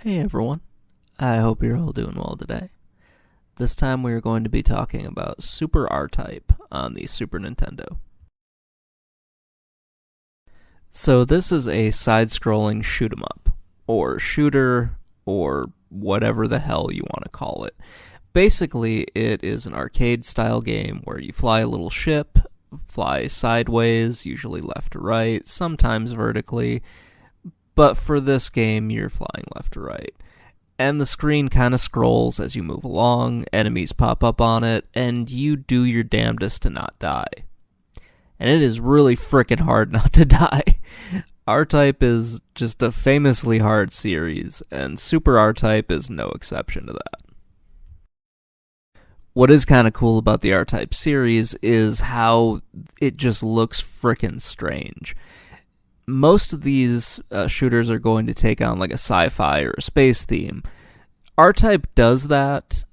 Hey everyone, I hope you're all doing well today. This time we are going to be talking about Super R-Type on the Super Nintendo. So this is a side-scrolling shoot-'em-up, or shooter, or whatever the hell you want to call it. Basically, it is an arcade-style game where you fly a little ship, fly sideways, usually left to right, sometimes vertically, but for this game, you're flying left to right. And the screen kind of scrolls as you move along, enemies pop up on it, and you do your damnedest to not die. And it is really frickin' hard not to die. R-Type is just a famously hard series, and Super R-Type is no exception to that. What is kind of cool about the R-Type series is how it just looks frickin' strange. Most of these shooters are going to take on like a sci-fi or a space theme. R-Type does that,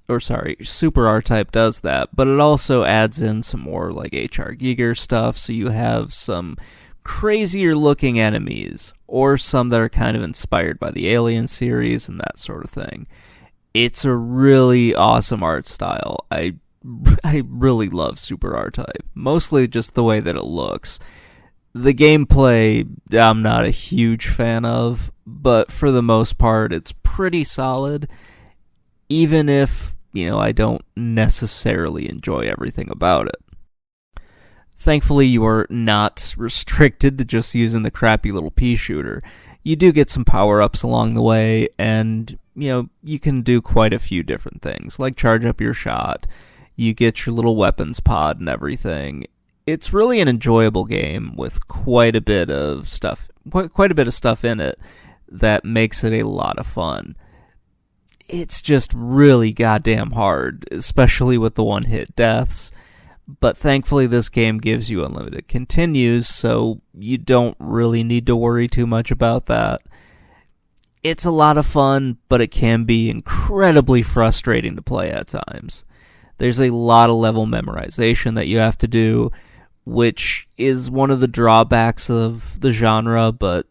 Super R-Type does that, but it also adds in some more like H.R. Giger stuff, so you have some crazier looking enemies, or some that are kind of inspired by the Alien series and that sort of thing. It's a really awesome art style. I really love Super R-Type, mostly just the way that it looks. The gameplay, I'm not a huge fan of, but for the most part, it's pretty solid, even if, I don't necessarily enjoy everything about it. Thankfully, you are not restricted to just using the crappy little pea shooter. You do get some power-ups along the way, and, you can do quite a few different things, like charge up your shot, you get your little weapons pod and everything. It's really an enjoyable game with quite a bit of stuff in it that makes it a lot of fun. It's just really goddamn hard, especially with the one-hit deaths, but thankfully this game gives you unlimited continues, so you don't really need to worry too much about that. It's a lot of fun, but it can be incredibly frustrating to play at times. There's a lot of level memorization that you have to do, which is one of the drawbacks of the genre, but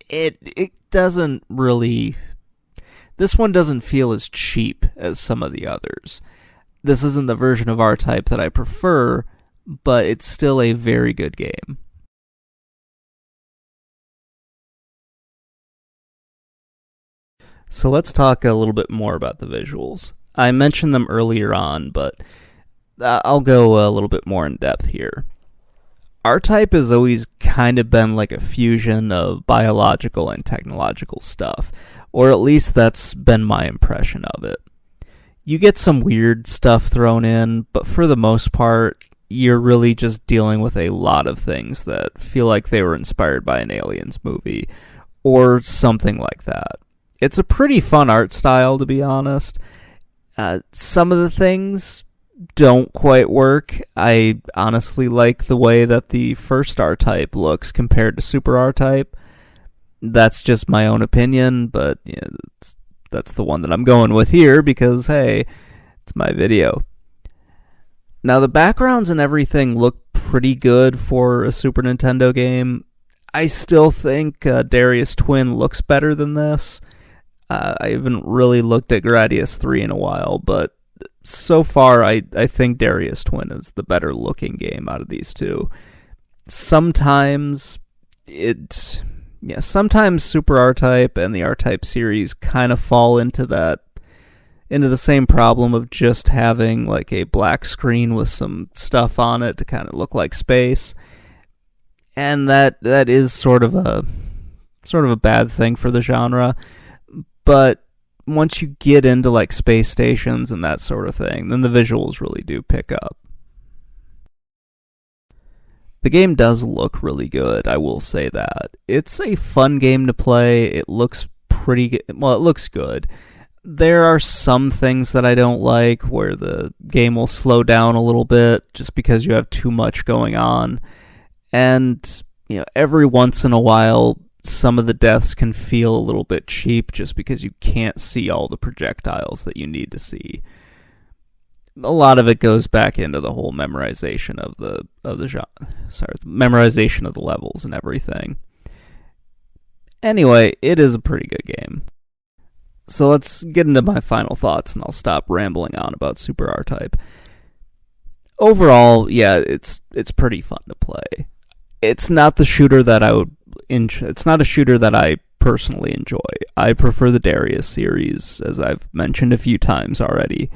it doesn't really... This one doesn't feel as cheap as some of the others. This isn't the version of R-Type that I prefer, but it's still a very good game. So let's talk a little bit more about the visuals. I mentioned them earlier on, but I'll go a little bit more in depth here. R-Type has always kind of been like a fusion of biological and technological stuff, or at least that's been my impression of it. You get some weird stuff thrown in, but for the most part, you're really just dealing with a lot of things that feel like they were inspired by an Aliens movie, or something like that. It's a pretty fun art style, to be honest. Some of the things don't quite work. I honestly like the way that the first R-Type looks compared to Super R-Type. That's just my own opinion, but that's the one that I'm going with here because, hey, it's my video. Now, the backgrounds and everything look pretty good for a Super Nintendo game. I still think Darius Twin looks better than this. I haven't really looked at Gradius 3 in a while, but so far I think Darius Twin is the better looking game out of these two. Sometimes Super R-Type and the R-Type series kind of fall into the same problem of just having like a black screen with some stuff on it to kind of look like space. And that is sort of a bad thing for the genre. But once you get into like space stations and that sort of thing, then the visuals really do pick up. The game does look really good, I will say that. It's a fun game to play. It looks it looks good. There are some things that I don't like where the game will slow down a little bit just because you have too much going on. And, every once in a while, some of the deaths can feel a little bit cheap just because you can't see all the projectiles that you need to see. A lot of it goes back into the whole memorization of the memorization of the levels and everything. Anyway, it is a pretty good game. So let's get into my final thoughts, and I'll stop rambling on about Super R-Type. Overall, yeah, it's pretty fun to play. It's not the shooter that it's not a shooter that I personally enjoy. I prefer the Darius series, as I've mentioned a few times already.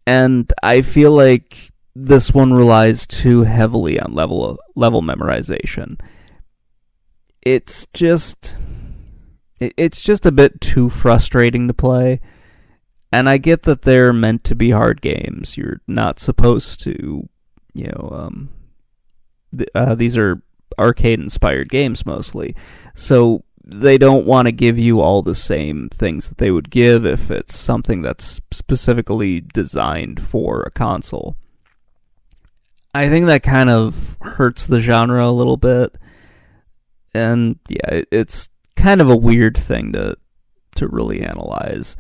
And I feel like this one relies too heavily on level memorization. It's just a bit too frustrating to play. And I get that they're meant to be hard games. You're not supposed to, these are arcade-inspired games mostly. So they don't want to give you all the same things that they would give if it's something that's specifically designed for a console. I think that kind of hurts the genre a little bit. And yeah, it's kind of a weird thing to really analyze.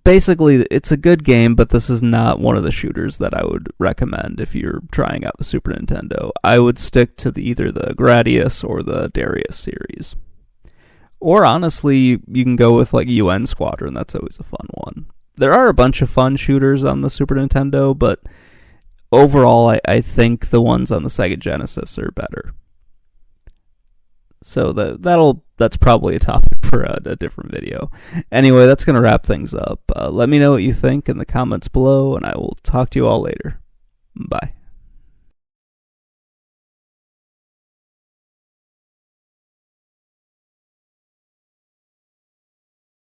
Basically, it's a good game, but this is not one of the shooters that I would recommend if you're trying out the Super Nintendo. I would stick to either the Gradius or the Darius series. Or honestly, you can go with like UN Squadron. That's always a fun one. There are a bunch of fun shooters on the Super Nintendo, but overall, I think the ones on the Sega Genesis are better. So that's probably a topic for a different video. Anyway, that's going to wrap things up. Let me know what you think in the comments below, and I will talk to you all later. Bye.